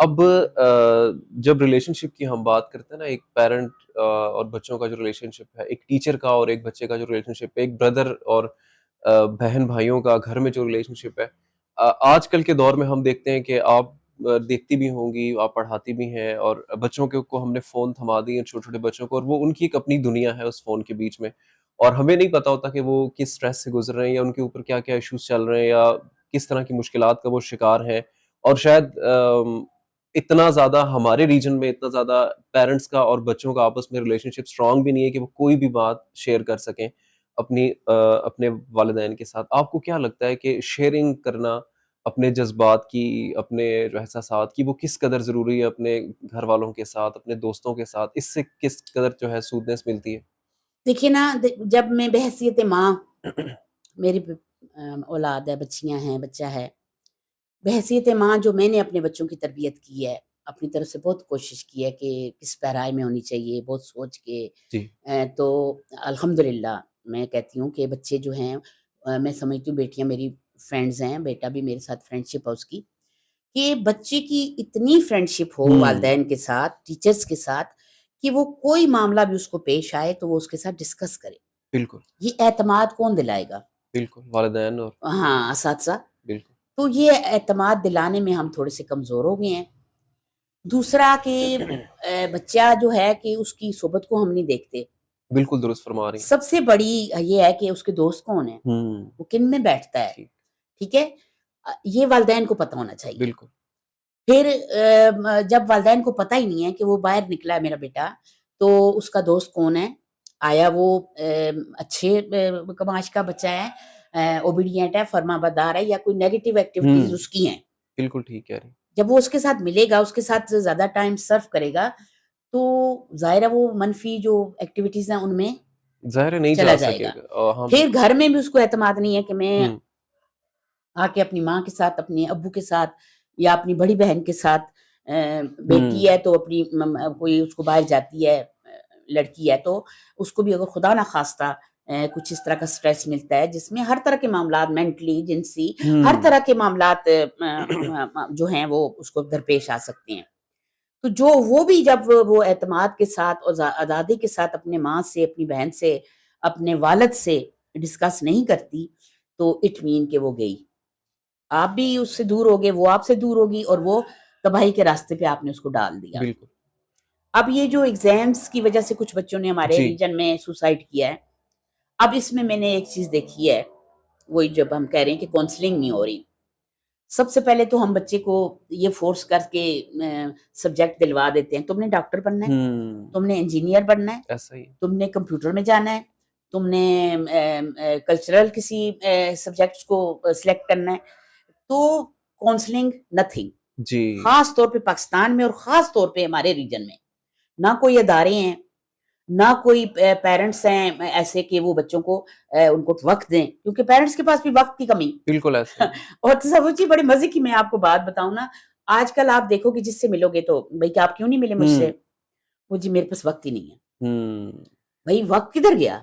اب جب ریلیشن شپ کی ہم بات کرتے ہیں نا، ایک پیرنٹ اور بچوں کا جو ریلیشن شپ ہے، ایک ٹیچر کا اور ایک بچے کا جو ریلیشن شپ ہے، ایک بردر اور بہن بھائیوں کا گھر میں جو ریلیشن شپ ہے، آج کل کے دور میں ہم دیکھتے ہیں کہ آپ دیکھتی بھی ہوں گی، آپ پڑھاتی بھی ہیں، اور بچوں کو ہم نے فون تھما دی ہیں، چھوٹے چھوٹے بچوں کو، اور وہ ان کی ایک اپنی دنیا ہے اس فون کے بیچ میں، اور ہمیں نہیں پتا ہوتا کہ وہ کس اسٹریس سے گزر رہے ہیں، یا ان کے اوپر کیا کیا ایشوز چل رہے ہیں، یا کس طرح کی مشکلات کا وہ شکار ہیں. اور شاید اتنا زیادہ ہمارے ریجن میں اتنا زیادہ پیرنٹس کا اور بچوں کا آپس میں ریلیشن شپ اسٹرانگ بھی نہیں ہے کہ وہ کوئی بھی بات شیئر کر سکیں اپنے والدین کے ساتھ. آپ کو کیا لگتا ہے کہ شیئرنگ کرنا اپنے جذبات کی، اپنے جو احساسات کی، وہ کس قدر ضروری ہے اپنے گھر والوں کے ساتھ، اپنے دوستوں کے ساتھ؟ اس سے کس قدر جو ہے سودنس ملتی ہے؟ دیکھیے نا، جب میں بحیثیت ماں، میری اولاد ہے، بچیاں ہیں، بچہ ہے، بحیثیت ماں جو میں نے اپنے بچوں کی تربیت کی ہے، اپنی طرف سے بہت کوشش کی ہے کہ کس پیرائے میں ہونی چاہیے، بہت سوچ کے، جی. تو الحمدللہ میں کہتی ہوں کہ بچے جو ہیں، میں سمجھتی ہوں بیٹیاں میری فرینڈز ہیں، بیٹا بھی میرے ساتھ فرینڈ شپ ہے اس کی، کہ بچے کی اتنی فرینڈ شپ ہو والدین کے ساتھ، ٹیچرز کے ساتھ، کہ وہ کوئی معاملہ بھی اس کو پیش آئے تو وہ اس کے ساتھ ڈسکس کرے. بالکل یہ اعتماد کون دلائے گا؟ بالکل، والدین اور ہاں، اساتذہ. بالکل. تو یہ اعتماد دلانے میں ہم تھوڑے سے کمزور ہو گئے ہیں. دوسرا کہ بچہ جو ہے کہ اس کی صحبت کو ہم نہیں دیکھتے. بالکل درست فرما رہی سب سے بڑی یہ ہے کہ اس کے دوست کون ہیں، ہیں. وہ کن میں بیٹھتا ہے. ٹھیک. ٹھیک ہے، یہ والدین کو پتہ ہونا چاہیے. بالکل. پھر جب والدین کو پتہ ہی نہیں ہے کہ وہ باہر نکلا ہے میرا بیٹا، تو اس کا دوست کون ہے، آیا وہ اچھے کماش کا بچہ ہے، اوبیڈینٹ ہے، فرما بردار ہے، یا کوئی نیگیٹو ایکٹیویٹیز اس کی ہیں. بالکل ٹھیک کہہ رہی ہیں. جب وہ اس کے ساتھ ملے گا، اس کے ساتھ زیادہ ٹائم صرف کرے گا، تو ظاہر ہے وہ منفی جو ایکٹیویٹیز ہیں ان میں ظاہر ہے نہیں چلا جا جائے سکے گا. گا. ہم پھر گھر میں بھی اس کو اعتماد نہیں ہے کہ میں ہوں آ کے اپنی ماں کے ساتھ، اپنے ابو کے ساتھ، یا اپنی بڑی بہن کے ساتھ، بیٹی ہے تو اپنی کوئی اس کو باہر جاتی ہے، لڑکی ہے تو اس کو بھی اگر خدا نہ خواستہ کچھ اس طرح کا سٹریس ملتا ہے، جس میں ہر طرح کے معاملات، مینٹلی، جنسی، ہر طرح کے معاملات جو ہیں وہ اس کو درپیش آ سکتے ہیں. تو جو وہ بھی جب وہ اعتماد کے ساتھ اور آزادی کے ساتھ اپنے ماں سے، اپنی بہن سے، اپنے والد سے ڈسکس نہیں کرتی، تو اٹ مین کہ وہ گئی. آپ بھی اس سے دور ہوگے، وہ آپ سے دور ہوگی، اور وہ تباہی کے راستے پہ آپ نے اس کو ڈال دیا. بالکل. اب یہ جو ایگزامز کی وجہ سے کچھ بچوں نے ہمارے جی. ریجن میں سوسائڈ کیا ہے، اب اس میں نے ایک چیز دیکھی ہے، وہی جب ہم کہہ رہے ہیں کہ کاؤنسلنگ نہیں ہو رہی. سب سے پہلے تو ہم بچے کو یہ فورس کر کے سبجیکٹ دلوا دیتے ہیں، تم نے ڈاکٹر بننا ہے، تم نے انجینئر بننا ہے، ایسا ہی. تم نے کمپیوٹر میں جانا ہے، تم نے کلچرل کسی سبجیکٹس کو سلیکٹ کرنا ہے. تو کاؤنسلنگ نتھنگ. جی. خاص طور پہ پاکستان میں، اور خاص طور پہ ہمارے ریجن میں نہ کوئی ادارے ہیں، نہ کوئی پیرنٹس ہیں ایسے کہ وہ بچوں کو ان کو وقت دیں، کیونکہ پیرنٹس کے پاس بھی وقت کی کمی. بالکل ایسا ہی. اور تصور جی، بڑی مزے کی میں آپ کو بات بتاؤں نا، آج کل آپ دیکھو کہ جس سے ملو گے تو بھائی کہ آپ کیوں نہیں ملے مجھ سے، وہ جی میرے پاس وقت ہی نہیں ہے. بھائی وقت کدھر گیا؟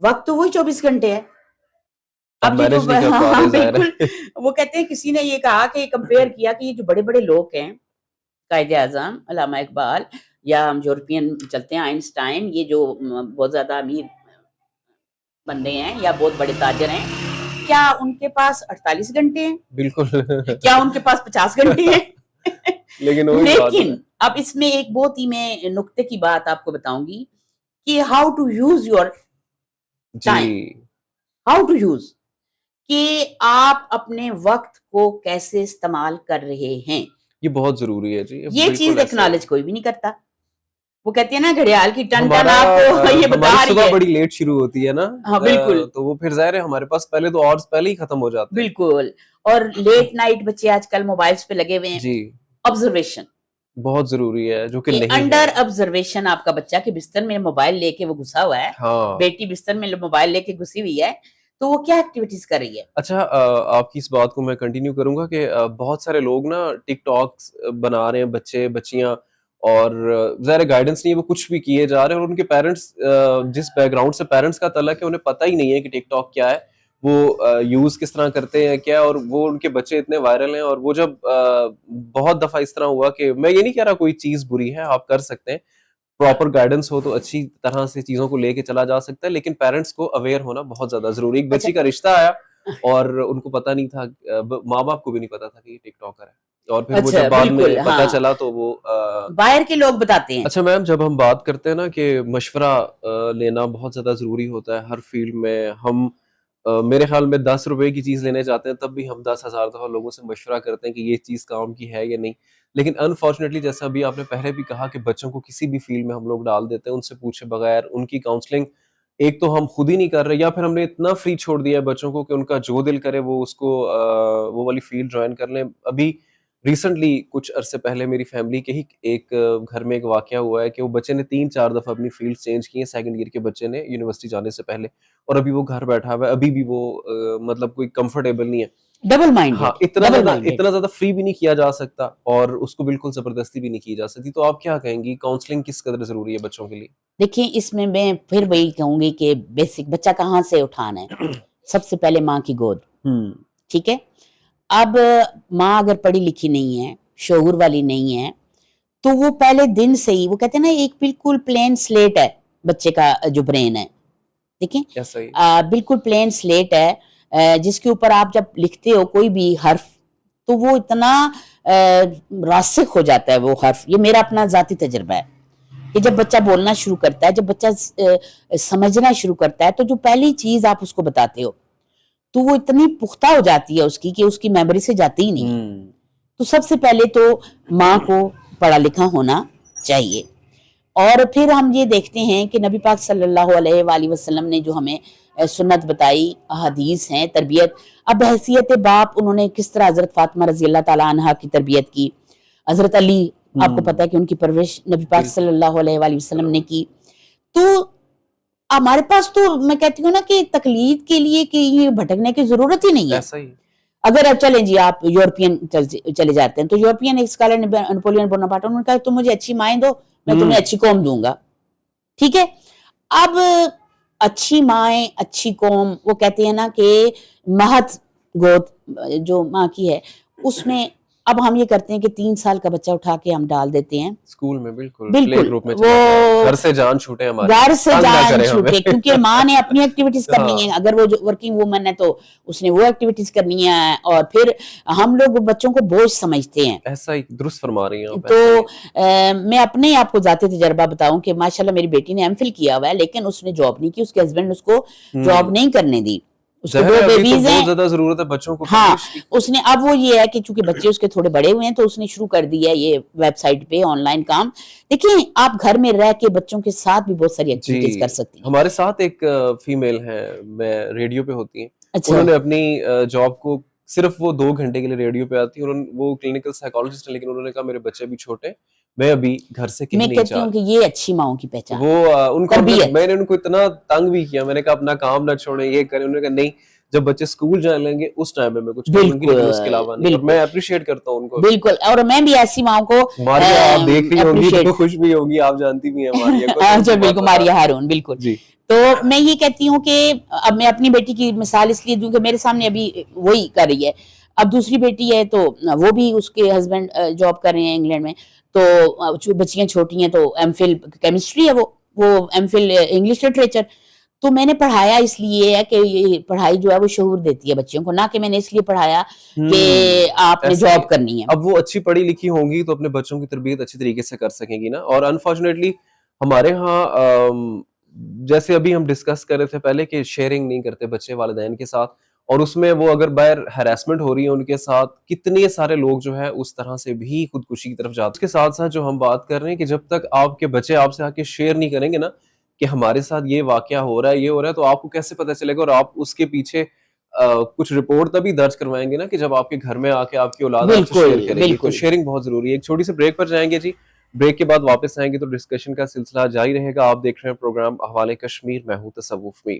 وقت تو وہی 24 گھنٹے ہے. اب اب یہ جو مینج نہیں کر پا ہاں رہے ظاہر بالکل، ہے. وہ کہتے ہیں، کسی نے یہ کہا کہ کمپیئر کیا کہ یہ جو بڑے بڑے لوگ ہیں، قائد اعظم علامہ اقبال، یا ہم یورپین چلتے ہیں آئنسٹائن، یہ جو بہت زیادہ امیر بندے ہیں یا بہت بڑے تاجر ہیں، کیا ان کے پاس 48 گھنٹے ہیں؟ بالکل. کیا ان کے پاس 50 گھنٹے ہیں؟ لیکن وہی بات ہے لیکن نا. اب اس میں ایک بہت ہی میں نکتے کی بات آپ کو بتاؤں گی کہ how to use your G. Time, how to use, کہ آپ اپنے وقت کو کیسے استعمال کر رہے ہیں. یہ بہت ضروری ہے جی. یہ چیز بالکل ایسا ہی. ایکنالج کوئی بھی نہیں کرتا. وہ کہتے ہیں نا گھڑیال کی ٹن ٹن ہمارا آپ کو یہ بتا ہماری رہی صبح ہے. بڑی لیٹ شروع ہوتی ہے نا، ہاں بالکل تو وہ پھر ظاہر ہے ہمارے پاس پہلے تو آورز پہلے ہی ختم ہو جاتے ہیں. بالکل. اور لیٹ نائٹ بچے آج کل موبائلز پہ لگے ہوئے ہیں. جی. آبزرویشن، بہت ضروری ہے جو کہ کہ نہیں ہے. انڈر آبزرویشن آپ کا بچہ کہ بستر میں موبائل لے کے وہ گھسا ہوا ہے، ہاں. بیٹی بستر میں موبائل لے کے گھسی ہوئی ہے، تو وہ کیا ایکٹیویٹیز کر رہی ہے. اچھا، آپ کی اس بات کو میں کنٹینیو کروں گا کہ بہت سارے لوگ نا ٹک ٹاکس بنا رہے ہیں، بچے بچیاں، اور ظاہر گائیڈنس نہیں ہے، وہ کچھ بھی کیے جا رہے ہیں، اور ان کے پیرنٹس جس بیک گراؤنڈ سے پیرنٹس کا تعلق ہے انہیں پتہ ہی نہیں ہے کہ ٹک ٹاک کیا ہے، وہ یوز کس طرح کرتے ہیں کیا, اور وہ ان کے بچے اتنے وائرل ہیں. اور وہ جب بہت دفعہ اس طرح ہوا کہ میں یہ نہیں کہہ رہا کوئی چیز بری ہے, آپ کر سکتے ہیں, پراپر گائیڈنس ہو تو اچھی طرح سے چیزوں کو لے کے چلا جا سکتا ہے, لیکن پیرنٹس کو اویئر ہونا بہت زیادہ ضروری. ایک اچھا بچی کا رشتہ آیا اور ان کو پتا نہیں تھا, ماں باپ کو بھی نہیں پتا تھا کہ یہ ٹک ٹاکر ہے, اور پھر وہ جب اچھا بعد بالکل میں پتا ہاں چلا تو وہ باہر کے لوگ بتاتے ہیں. اچھا میم, جب ہم بات کرتے ہیں نا کہ مشورہ لینا بہت زیادہ ضروری ہوتا ہے ہر فیلڈ میں, ہم میرے خیال میں 10 روپے کی چیز لینے جاتے ہیں تب بھی ہم 10,000 دفعہ لوگوں سے مشورہ کرتے ہیں کہ یہ چیز کام کی ہے یا نہیں. لیکن انفارچونیٹلی جیسا ابھی آپ نے پہلے بھی کہا کہ بچوں کو کسی بھی فیلڈ میں ہم لوگ ڈال دیتے ہیں ان سے پوچھے بغیر, ان کی کاؤنسلنگ ایک تو ہم خود ہی نہیں کر رہے, یا پھر ہم نے اتنا فری چھوڑ دیا ہے بچوں کو کہ ان کا جو دل کرے وہ اس کو وہ والی فیلڈ جوائن کر لیں. ابھی ریسنٹلی کچھ عرصے پہلے میری فیملی کے ہی ایک گھر میں ایک واقعہ ہوا ہے کہ وہ بچے نے 3-4 دفعہ اپنی فیلڈ چینج کی ہے سیکنڈ ایئر کے بچے نے یونیورسٹی جانے سے پہلے, اور ابھی وہ گھر بیٹھا ہوا ہے, ابھی بھی وہ مطلب کوئی کمفرٹیبل نہیں ہے. ڈبل ہاں, مائنڈیڈ اتنا ڈبل زیادہ مائنڈیڈ. اتنا زیادہ فری بھی نہیں کیا جا سکتا اور اس کو بالکل زبردستی بھی نہیں کی جا سکتی. تو آپ کیا کہیں گی, کاؤنسلنگ کس قدر ضروری ہے بچوں کے لیے؟ دیکھیں اس میں پھر وہی کہوں گی کہ بیسک بچہ کہاں سے اٹھانا ہے. سب سے پہلے ماں کی گود, ٹھیک ہے. اب ماں اگر پڑھی لکھی نہیں ہے, شعور والی نہیں ہے, تو وہ پہلے دن سے ہی, وہ کہتے ہیں نا ایک بالکل پلین سلیٹ ہے بچے کا جو برین ہے, دیکھیں بالکل پلین سلیٹ ہے جس کے اوپر آپ جب لکھتے ہو کوئی بھی حرف تو وہ اتنا راسخ ہو جاتا ہے وہ حرف. یہ میرا اپنا ذاتی تجربہ ہے کہ جب بچہ بولنا شروع کرتا ہے, جب بچہ سمجھنا شروع کرتا ہے, تو جو پہلی چیز آپ اس کو بتاتے ہو تو وہ اتنی پختہ ہو جاتی ہے اس کی کہ اس کی میموری سے جاتی ہی نہیں ہے. تو سب سے پہلے تو ماں کو پڑھا لکھا ہونا چاہیے. اور پھر ہم یہ دیکھتے ہیں کہ نبی پاک صلی اللہ علیہ وآلہ وسلم نے جو ہمیں سنت بتائی, احادیث ہیں, تربیت. اب حیثیت باپ انہوں نے کس طرح حضرت فاطمہ رضی اللہ تعالیٰ عنہا کی تربیت کی, حضرت علی آپ کو پتہ ہے کہ ان کی پرورش نبی پاک صلی اللہ علیہ وآلہ وسلم نے کی. تو ہمارے پاس تو میں کہتی ہوں نا کہ تقلید کے لیے کہ یہ بھٹکنے کی ضرورت ہی نہیں ہے. ایسا ہی اگر اب چلیں جی آپ یورپین چلے جاتے ہیں تو یورپین ایک اسکالر نے نپولین بوناپارٹ انہوں نے کہا تم مجھے اچھی مائیں دو میں تمہیں اچھی قوم دوں گا, ٹھیک ہے. اب اچھی مائیں اچھی قوم, وہ کہتے ہیں نا کہ مہت گود جو ماں کی ہے اس میں اب ہم یہ کرتے ہیں کہ 3 سال کا بچہ اٹھا کے ہم ڈال دیتے ہیں اسکول میں, بالکل پلے بالکل گروپ میں وہ چلا جائے, گھر سے جان چھوٹے ہماری, گھر سے تنگ نہ جان کرے ہمیں. چھوٹے, کیونکہ ماں نے اپنی ایکٹیویٹیز کرنی ہاں ہے, اگر وہ ورکنگ وومن ہے تو اس نے وہ ایکٹیویٹیز کرنی ہے, اور پھر ہم لوگ بچوں کو بوجھ سمجھتے ہیں. ایسا ہی درست فرما رہی ہیں آپ, تو ایسا ہی ہے. میں اپنے آپ کو ذاتی تجربہ بتاؤں کہ ماشاءاللہ میری بیٹی نے ایم فل کیا ہوا ہے, لیکن اس نے جاب نہیں کی, اس کے ہسبینڈ اس کو جاب نہیں کرنے دی. اس کو ظاہر 2 ہے ابھی تو بیبیز بہت ہیں. زیادہ ضرورت ہے بچوں کو ہاں پرورش کی. اس نے, اب وہ یہ ہے کہ چونکہ بچے اس کے تھوڑے بڑے ہوئے ہیں تو اس نے شروع کر دیا ہے یہ ویب سائٹ پہ آن لائن کام. دیکھیں آپ گھر میں رہ کے بچوں کے ساتھ بھی بہت ساری ایکٹیویٹیز جی, کر سکتی ہیں. ہمارے ساتھ ایک فیمیل ہیں, میں ریڈیو پہ ہوتی ہیں, اچھا انہوں نے اپنی جاب کو صرف وہ 2 گھنٹے کے لیے ریڈیو پہ آتی ہیں, وہ کلینکل سائیکالوجسٹ ہیں, لیکن انہوں نے کہا میرے بچے بھی چھوٹے, میں ابھی گھر سے کہیں میں نہیں کہتی جا ہوں رہی. کہ یہ اچھی ماؤں کی پہچان وہ ان کو تربیت. میں نے ان کو اتنا تنگ بھی کیا, میں نے کہا اپنا کام نہ چھوڑیں, یہ کریں. انہوں نے کہا نہیں, جب بچے اسکول جائیں لیں گے اس ٹائم میں کچھ کر لوں گی, لیکن اس کے بالکل علاوہ نہیں. اور بالکل میں اپریشیٹ کرتا ہوں ان کو. بالکل, اور میں بھی ایسی ماؤں کو ماریا آپ دیکھ رہی ہوں گی تو اپریشیٹ. خوش بھی ہوں گی, آپ جانتی بھی ہیں ماریا کو, تو ان اچھا کی بات بالکل, بتا ماریا رہا ہارون, بالکل. ہوں. جی تو میں یہ کہتی ہوں کہ اب میں اپنی بیٹی کی مثال اس لیے دوں کہ میرے سامنے ابھی وہی کر رہی ہے. اب دوسری بیٹی ہے تو وہ بھی اس کے ہسبینڈ جاب کر رہے ہیں انگلینڈ میں, تو بچیاں چھوٹی ہیں تو ایم فل کیمسٹری ہے, وہ ایم فل انگلش لٹریچر. تو میں نے پڑھایا اس لیے ہے کہ یہ پڑھائی جو ہے وہ شعور دیتی ہے بچوں کو, نہ کہ میں نے اس لیے پڑھایا کہ آپ نے ایسا ہی ہے. جاب کرنی ہے. اب وہ اچھی پڑھی لکھی ہوں گی تو اپنے بچوں کی تربیت اچھی طریقے سے کر سکیں گی نا. اور انفارچونیٹلی ہمارے ہاں جیسے ابھی ہم ڈسکس کر رہے تھے پہلے کہ شیئرنگ نہیں کرتے بچے والدین کے ساتھ, اور اس میں وہ اگر باہر ہراسمنٹ ہو رہی ہے ان کے ساتھ, کتنے سارے لوگ جو ہے اس طرح سے بھی خودکشی کی طرف جاتے ہیں. اس کے ساتھ ساتھ جو ہم بات کر رہے ہیں کہ جب تک آپ کے بچے آپ سے آ کے شیئر نہیں کریں گے نا کہ ہمارے ساتھ یہ واقعہ ہو رہا ہے, یہ ہو رہا ہے, تو آپ کو کیسے پتہ چلے گا, اور آپ اس کے پیچھے کچھ رپورٹ تبھی درج کروائیں گے نا کہ جب آپ کے گھر میں آ کے آپ کی اولاد آپ سے شیئر بالکل کرے گی. تو بالکل. شیئرنگ بہت ضروری ہے. ایک چھوٹی سی بریک پر جائیں گے جی, بریک کے بعد واپس آئیں گے تو ڈسکشن کا سلسلہ جاری رہے گا. آپ دیکھ رہے ہیں پروگرام احوال کشمیر, میں ہوں تصوف میر.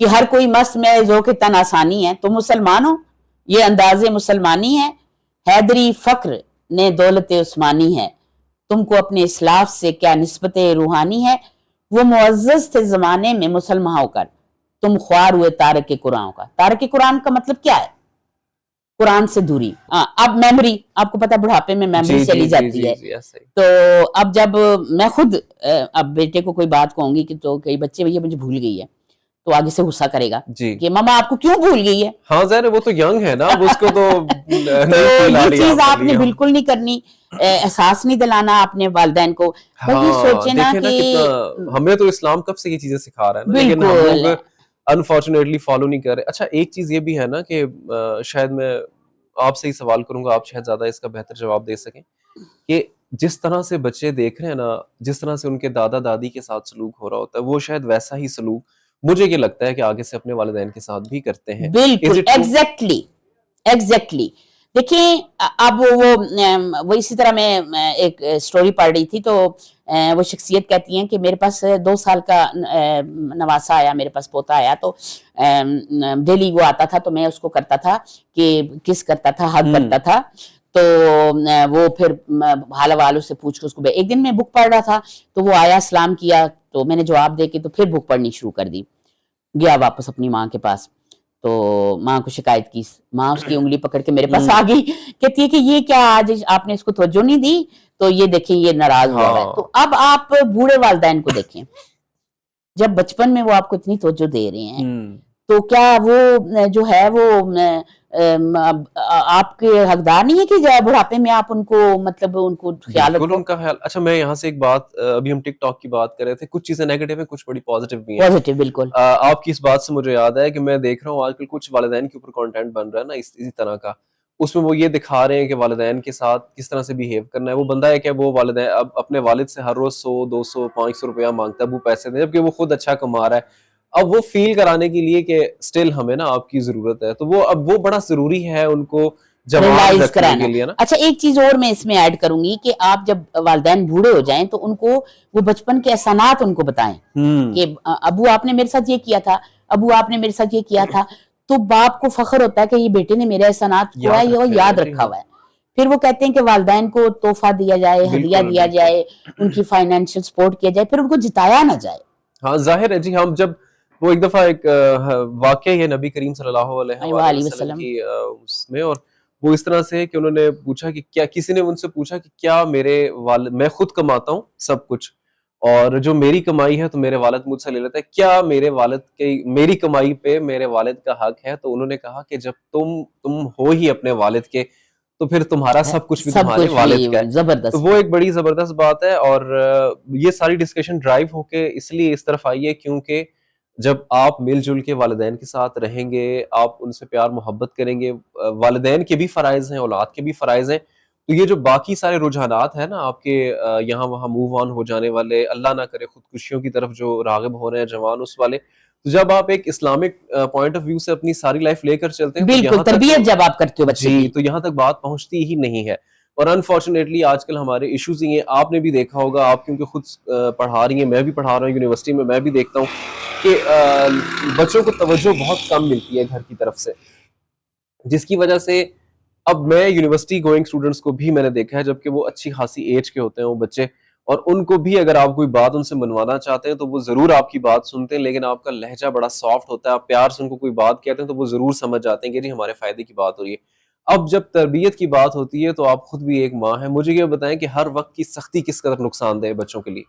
کہ ہر کوئی مست میں ذوق تن آسانی ہے. تم مسلمان ہو, یہ انداز مسلمانی ہے. حیدری فخر نے دولت عثمانی ہے. تم کو اپنے اسلاف سے کیا نسبت روحانی ہے. وہ معزز تھے زمانے میں مسلمان ہو کر, تم خوار ہوئے تارک قرآن کا. تارک قرآن کا مطلب کیا ہے؟ قرآن سے دوری. اب میموری, آپ کو پتا بڑھاپے میں میموری چلی جاتی ہے. تو اب جب میں خود اب بیٹے کو کوئی بات کہوں گی کہ تو کئی بچے بھیا مجھے بھول گئی ہے, تو آگے سے غصہ کرے گا کہ ماما آپ کو کیوں بھول گئی ہے. ہاں ظاہر ہے وہ تو ینگ ہے نا, اس کو تو یہ چیز آپ نے بالکل نہیں کرنی, احساس نہیں دلانا آپ نے والدین کو. یہ سوچے نا کہ ہمیں تو اسلام کب سے یہ چیزیں سکھا رہا ہے نا, لیکن ہم لوگ انفارچونیٹلی فالو نہیں کر رہے. اچھا ایک چیز یہ بھی ہے نا کہ شاید میں آپ سے ہی سوال کروں گا, آپ شاید زیادہ اس کا بہتر جواب دے سکیں, کہ جس طرح سے بچے دیکھ رہے ہیں نا, جس طرح سے ان کے دادا دادی کے ساتھ سلوک ہو رہا ہوتا ہے, وہ شاید ویسا ہی سلوک مجھے یہ لگتا ہے کہ آگے سے اپنے والدین کے ساتھ بھی کرتے ہیں. بالکل ایگزیکٹلی. دیکھیں اب وہ اسی طرح میں ایک سٹوری پڑھ رہی تھی, تو وہ شخصیت کہتی ہیں کہ میرے پاس 2 سال کا نواسا آیا, میرے پاس پوتا آیا, تو ڈیلی وہ آتا تھا تو میں اس کو کرتا تھا کہ کس کرتا تھا, حگ کرتا تھا. تو وہ پھر حال حوال سے پوچھ کے اس کو ایک دن میں بک پڑھ رہا تھا, تو وہ آیا, سلام کیا, تو میں نے جواب دے کے تو پھر بک پڑھنی شروع کر دی. گیا واپس اپنی ماں کے پاس, تو ماں کو شکایت کی. ماں اس کی انگلی پکڑ کے میرے پاس آ گئی, کہتی ہے کہ یہ کیا آج آپ نے اس کو توجہ نہیں دی, تو یہ دیکھیں یہ ناراض ہوا ہے. تو اب آپ بوڑھے والدین کو دیکھیں, جب بچپن میں وہ آپ کو اتنی توجہ دے رہے ہیں, تو کیا وہ جو ہے وہ آپ کے حقدار نہیں ہے کہ بڑھاپے میں آپ ان کو مطلب ان کو خیال رکھو. ان کا خیال. اچھا میں یہاں سے ایک بات, ابھی ہم ٹک ٹاک کی بات کر رہے تھے, کچھ چیزیں نیگیٹو ہیں, کچھ بڑی پازیٹیو بھی ہیں. پازیٹیو بالکل. آپ کی اس بات سے مجھے یاد ہے کہ میں دیکھ رہا ہوں آج کل کچھ والدین کے اوپر کنٹینٹ بن رہا ہے نا اسی طرح کا, اس میں وہ یہ دکھا رہے ہیں کہ والدین کے ساتھ کس طرح سے بیہیو کرنا ہے. وہ بندہ ہے کہ وہ والدین اب اپنے والد سے ہر روز 100 200 500 روپیہ مانگتا ہے, وہ پیسے دیں, جبکہ وہ خود اچھا کما رہا ہے. اب وہ فیل کرانے کے لیے کہ اسٹل ہمیں نا آپ کی ضرورت ہے, تو وہ اب وہ بڑا ضروری ہے ان کو جواب رکھنے کے لیے نا. اچھا ایک چیز اور میں اس میں ایڈ کروں گی کہ آپ جب والدین بوڑھے ہو جائیں تو ان کو وہ بچپن کے احسانات ان کو بتائیں کہ ابو آپ نے میرے ساتھ یہ کیا تھا, ابو آپ نے میرے ساتھ یہ کیا تھا, تو باپ کو فخر ہوتا ہے کہ یہ بیٹے نے میرے احسانات کو ہے یہ یاد رکھا ہوا ہے. پھر وہ کہتے ہیں کہ والدین کو تحفہ دیا جائے, ہدیہ دیا جائے, ان کی فائنینشیل سپورٹ کیا جائے, پھر ان کو جتایا نہ جائے. ہاں ظاہر ہے جی. ہم جب وہ ایک دفعہ ایک واقعہ ہے نبی کریم صلی اللہ علیہ وسلم کی اس میں, اور وہ اس طرح سے کہ انہوں نے پوچھا کہ کیا, کسی نے ان سے پوچھا کہ کیا میرے والد, میں خود کماتا ہوں سب کچھ, اور جو میری کمائی ہے تو میرے والد مجھ سے لے لیتا ہے, کیا میرے والد کی میری کمائی پہ میرے والد کا حق ہے؟ تو انہوں نے کہا کہ جب تم ہو ہی اپنے والد کے, تو پھر تمہارا سب کچھ بھی تمہارے والد کا ہے. زبردست. تو وہ ایک بڑی زبردست بات ہے, اور یہ ساری ڈسکشن ڈرائیو ہو کے اس لیے اس طرف آئی ہے کیونکہ جب آپ مل جل کے والدین کے ساتھ رہیں گے, آپ ان سے پیار محبت کریں گے, والدین کے بھی فرائض ہیں, اولاد کے بھی فرائض ہیں, تو یہ جو باقی سارے رجحانات ہیں نا آپ کے یہاں وہاں موو آن ہو جانے والے, اللہ نہ کرے خودکشیوں کی طرف جو راغب ہو رہے ہیں جوان اس والے, تو جب آپ ایک اسلامک پوائنٹ آف ویو سے اپنی ساری لائف لے کر چلتے ہیں, بالکل تربیت جب آپ کرتے ہو بچے کی, تو یہاں تک بات پہنچتی ہی نہیں ہے. اور انفارچونیٹلی آج کل ہمارے ایشوز ہی ہیں. آپ نے بھی دیکھا ہوگا, آپ کیونکہ خود پڑھا رہی ہیں, میں بھی پڑھا رہا ہوں یونیورسٹی میں, میں بھی دیکھتا ہوں کہ بچوں کو توجہ بہت کم ملتی ہے گھر کی طرف سے, جس کی وجہ سے اب میں یونیورسٹی گوئنگ اسٹوڈنٹس کو بھی میں نے دیکھا ہے, جبکہ وہ اچھی خاصی ایج کے ہوتے ہیں وہ بچے, اور ان کو بھی اگر آپ کوئی بات ان سے منوانا چاہتے ہیں تو وہ ضرور آپ کی بات سنتے ہیں, لیکن آپ کا لہجہ بڑا سافٹ ہوتا ہے, آپ پیار سے ان کو کوئی بات کہتے ہیں تو وہ ضرور سمجھ جاتے ہیں کہ جی ہمارے فائدے کی بات ہو رہی ہے. اب جب تربیت کی بات ہوتی ہے تو آپ خود بھی ایک ماں ہیں, مجھے یہ بتائیں کہ ہر وقت کی سختی کس قدر نقصان دہ ہے بچوں کے لیے؟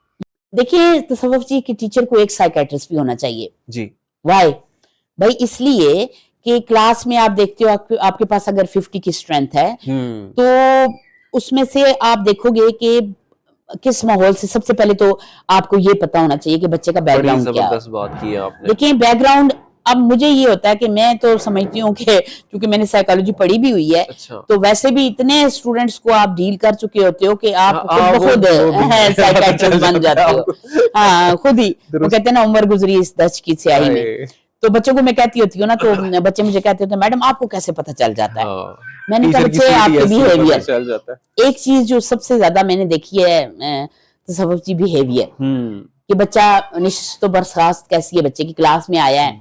دیکھیے تصوف جی کہ ٹیچر کو ایک سائیکیٹرسٹ بھی ہونا چاہیے. جی وائی بھائی, اس لیے کہ کلاس میں آپ دیکھتے ہو آپ کے پاس اگر 50 کی اسٹرینتھ ہے تو اس میں سے آپ دیکھو گے کہ کس ماحول سے, سب سے پہلے تو آپ کو یہ پتا ہونا چاہیے کہ بچے کا بیک گراؤنڈ کیا ہے. زبردست بات کی ہے آپ نے. دیکھیں بیک گراؤنڈ, اب مجھے یہ ہوتا ہے کہ میں تو سمجھتی ہوں کہ کیونکہ میں نے سائیکالوجی پڑھی بھی ہوئی ہے, تو ویسے بھی اتنے اسٹوڈنٹس کو آپ ڈیل کر چکے ہوتے ہو کہ آپ خود سائیکالوجسٹ بن جاتے ہو. ہاں خود ہی, وہ کہتے ہیں نا عمر گزری اس دشت کی سیاہی میں. تو بچوں کو میں کہتی ہوتی ہوں نا, تو بچے مجھے کہتے ہوتے ہیں میڈم آپ کو کیسے پتہ چل جاتا ہے؟ میں نے کہا بچے آپ کے بیہیویئر, ایک چیز جو سب سے زیادہ میں نے دیکھی ہے تصوف جی بیہیویئر, کہ بچہ نشست و برخاست کیسی ہے بچے کی, کلاس میں آیا ہے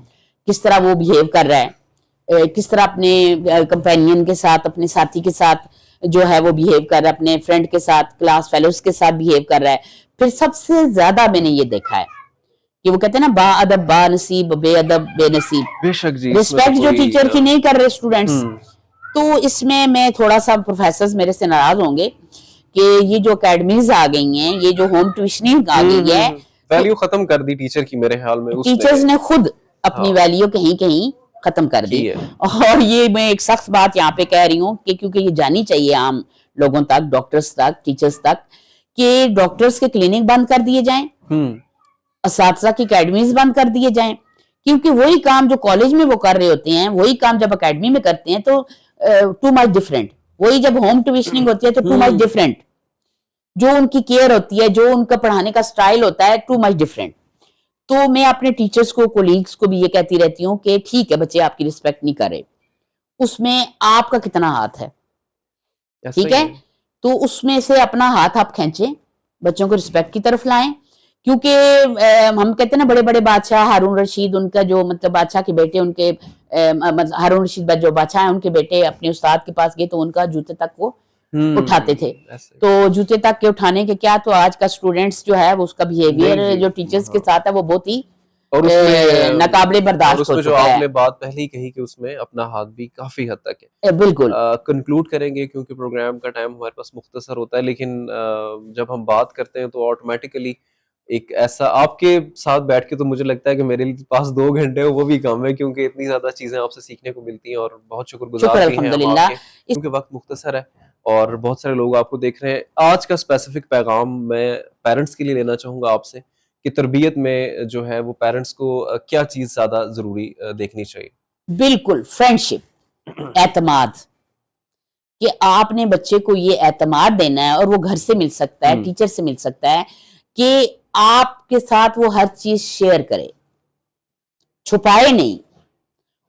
کس طرح وہ بہیو کر رہا ہے، کس طرح اپنے کمپینین کے ساتھ، اپنے ساتھی کے ساتھ جو ہے وہ بہیو کر رہا ہے، اپنے فرینڈ کے ساتھ، کلاس فیلوز کے ساتھ بہیو کر رہا ہے. پھر سب سے زیادہ میں نے یہ دیکھا ہے کہ وہ کہتے ہیں نا با ادب با نصیب، بے ادب بے نصیب. بے شک جی، اس میں تو رسپیکٹ جو کوئی ٹیچر کی نہیں کر رہے اسٹوڈینٹس، ہوں تو اس میں تھوڑا سا پروفیسرز میرے سے ناراض ہوں گے کہ یہ جو اکیڈمیز آ گئی ہیں، یہ جو ہوم ٹیوشننگ آ گئی ہے، تو ویلیو ختم کر دی ٹیچر کی میرے خیال میں اس ٹیچرز نے خود اپنی ہاں ویلیو کہیں کہیں ختم کر دی. کی ہے. اور یہ میں ایک سخت بات یہاں پہ کہہ رہی ہوں کہ کیونکہ یہ جانی چاہیے عام لوگوں تک، ڈاکٹرز تک، ٹیچرز تک، کہ ڈاکٹرز کے کلینک بند کر دیے جائیں، اساتذہ کی اکیڈمیز بند کر دیے جائیں. کیونکہ وہی کام جو کالج میں وہ کر رہے ہوتے ہیں، وہی کام جب اکیڈمی میں کرتے ہیں تو ٹو مچ ڈفرینٹ. وہی جب ہوم ٹیوشننگ ہوتی ہے تو ٹو مچ ڈفرینٹ. جو ان کی کیئر ہوتی ہے، جو ان کا پڑھانے کا سٹائل ہوتا ہے، ٹو مچ ڈفرینٹ. تو میں اپنے ٹیچرز کو، کولیگز کو بھی یہ کہتی رہتی ہوں کہ ٹھیک ہے بچے آپ کی رسپیکٹ نہیں کر رہے، اس میں آپ کا کتنا ہاتھ ہے، ٹھیک ہے؟ تو اس میں سے اپنا ہاتھ آپ کھینچیں، بچوں کو رسپیکٹ کی طرف لائیں. کیونکہ ہم کہتے ہیں نا بڑے بڑے بادشاہ، ہارون رشید ان کا جو مطلب بادشاہ کے بیٹے، ان کے ہارون رشید جو بادشاہ ہیں ان کے بیٹے اپنے استاد کے پاس گئے تو ان کا جوتے تک وہ اٹھاتے تھے. تو جوتے تک کے اٹھانے کے کیا، تو آج کا اسٹوڈنٹس جو ہے وہ اس کا بیہیویئر جو ٹیچرز کے ساتھ ہے وہ بہت ہی اور اس میں ناقابل برداشت ہو جو چکا آپ ہے. نے بات پہلے ہی کہی کہ اس میں اپنا ہاتھ بھی کافی حد تک ہے. بالکل کنکلوڈ کریں گے کیونکہ پروگرام کا ٹائم ہمارے پاس مختصر ہوتا ہے، لیکن جب ہم بات کرتے ہیں تو آٹومیٹیکلی ایک ایسا آپ کے ساتھ بیٹھ کے تو مجھے لگتا ہے کہ میرے پاس 2 گھنٹے وہ بھی کم ہے، کیونکہ اتنی زیادہ چیزیں آپ سے سیکھنے کو ملتی ہیں اور بہت شکر گزار بھی ہیں ہم آپ الحمدللہ. کے، کیونکہ وقت مختصر ہے اور بہت سارے لوگ آپ کو دیکھ رہے ہیں. آج کا اسپیسیفک پیغام میں پیرنٹس کے لیے لینا چاہوں گا آپ سے کہ تربیت میں جو ہے وہ پیرنٹس کو کیا چیز زیادہ ضروری دیکھنی چاہیے. بالکل فرینڈشپ، اعتماد، کہ آپ نے بچے کو یہ اعتماد دینا ہے، اور وہ گھر سے مل سکتا ہے، ٹیچر سے مل سکتا ہے، کہ آپ کے ساتھ وہ ہر چیز شیئر کرے، چھپائے نہیں.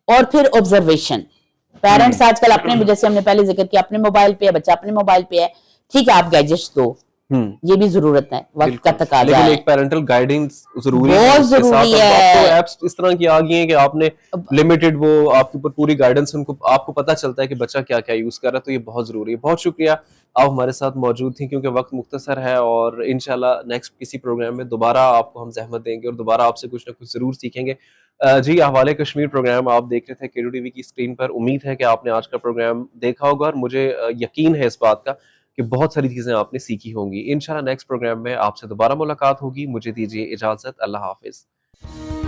اور پھر آبزرویشن. پیرنٹس آج کل اپنے، جیسے ہم نے پہلے ذکر کیا، اپنے موبائل پہ ہے، بچہ اپنے موبائل پہ ہے، ٹھیک ہے آپ گیجٹس دو، یہ بھی ضرورت ہے، وقت کا تقاضا لیکن ہے، ایک پیرنٹل گائیڈنس ضروری ہے. بہت اس کے ساتھ ضروری اب تو ہے. ایپس اس طرح کی آ گئی ہیں کہ آپ نے لمیٹڈ وہ آپ کے اوپر پوری گائیڈنس، ان کو آپ کو پتہ چلتا ہے کہ بچہ کیا کیا یوز کر رہا ہے. تو یہ بہت ضروری ہے. بہت شکریہ آپ ہمارے ساتھ موجود تھیں، کیونکہ وقت مختصر ہے اور انشاءاللہ نیکسٹ کسی پروگرام میں دوبارہ آپ کو ہم زحمت دیں گے اور دوبارہ آپ سے کچھ نہ کچھ ضرور سیکھیں گے. جی، احوال کشمیر پروگرام آپ دیکھ رہے تھے کیڈو ٹی وی کی اسکرین پر. امید ہے کہ آپ نے آج کا پروگرام دیکھا ہوگا اور مجھے یقین ہے اس بات کا کہ بہت ساری چیزیں آپ نے سیکھی ہوں گی. انشاءاللہ نیکسٹ پروگرام میں آپ سے دوبارہ ملاقات ہوگی. مجھے دیجیے اجازت. اللہ حافظ.